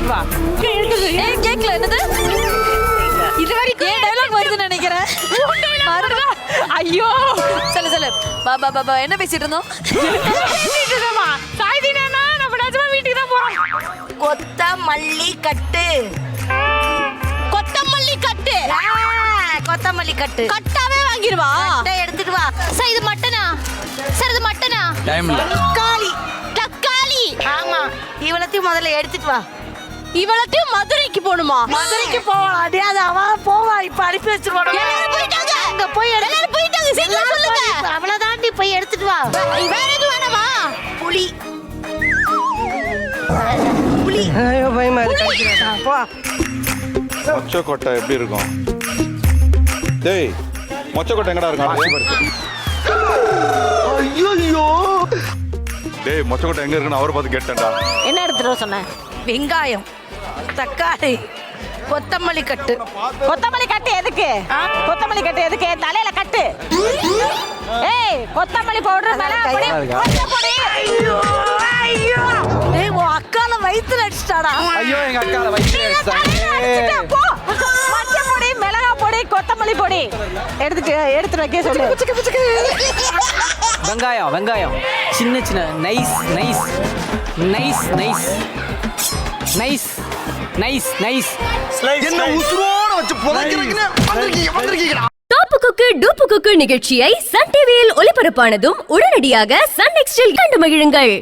எடுத்துட்டு வா. கேக்கல என்னது இது வரைக்கும் டயலாக் வருதுன்னு நினைக்கிறேன். ஐயோ சொல்லு பா என்ன பேசிட்டு இருந்தோம்? சாய்தினா நம்ம ராஜமா வீட்டுக்கு தான் போறோம். கொத்தமல்லி கட்டு. கொத்தமல்லி கட்டு. கொத்தமல்லி கட்டு கட்டாவே வாங்கிடுவா. எடுத்துட்டு வா. சார் இது மட்டனா? சார் இது மட்டனா? டைம் இல்ல. தக்காளி. ஆமா, இவ்வளத்தையும் முதல்ல எடுத்துட்டு வா. இவளத்தையும் மதுரைக்கு போணுமா? மதுரைக்கு போவான். அடே அது அவன் போவா. இப்ப அனுப்பி வச்சிருவாங்க. எல்லாரும் போயிட்டாங்க. அங்க போய் எல்லாரும் போயிட்டாங்க. சீக்கிரம் சொல்லுங்க. அவ்வளவுதாண்டி, போய் எடுத்துட்டு வா. வேற எதுவும் வேணாமா? புளி. புளி. ஐயோ பயமா இருக்கு. போ. மொச்சக்கொட்டை எப்படி இருக்கும்? டேய், மொச்சக்கொட்டை எங்கடா இருக்கும்? ஐயோ டேய், மொச்சக்கொட்டை எங்க இருக்குன்னு அவரை பார்த்து கேட்டேன்டா. என்ன எடுத்துட்டு வர சொன்னேன்? வெங்காயம், தக்காளி, கொத்தமல்லி கட்டு. கொத்தமல்லி கட்டு எதுக்கு? கொத்தமல்லி கட்டு எதுக்கு? தலையில கட்டு. ஏய், கொத்தமல்லி பவுடர் மேல அப்படி போடு. ஐயோ ஐயோ, டேய் உன் அக்கால வயித்துல அடிச்சிட்டாடா. ஐயோ எங்க அக்கால வயித்துல அடிச்சிட்டா, போ. மஞ்சள் பொடி, மிளகாய் பொடி, கொத்தமல்லி பொடி எடுத்து வைக்க சொல்லு. வெங்காயம் சின்ன சின்ன nice nice nice nice nice nice nice என்ன உசுரோட வச்சு புதைக்கிறீங்க. வந்திருக்கீங்க. டாப்பு குக்கு டூப்பு குக்கு நிகழ்ச்சியை சன் டிவியில் ஒளிபரப்பானதும் உடனடியாக சன் நெக்ஸ்டில் கண்டு மகிழுங்கள்.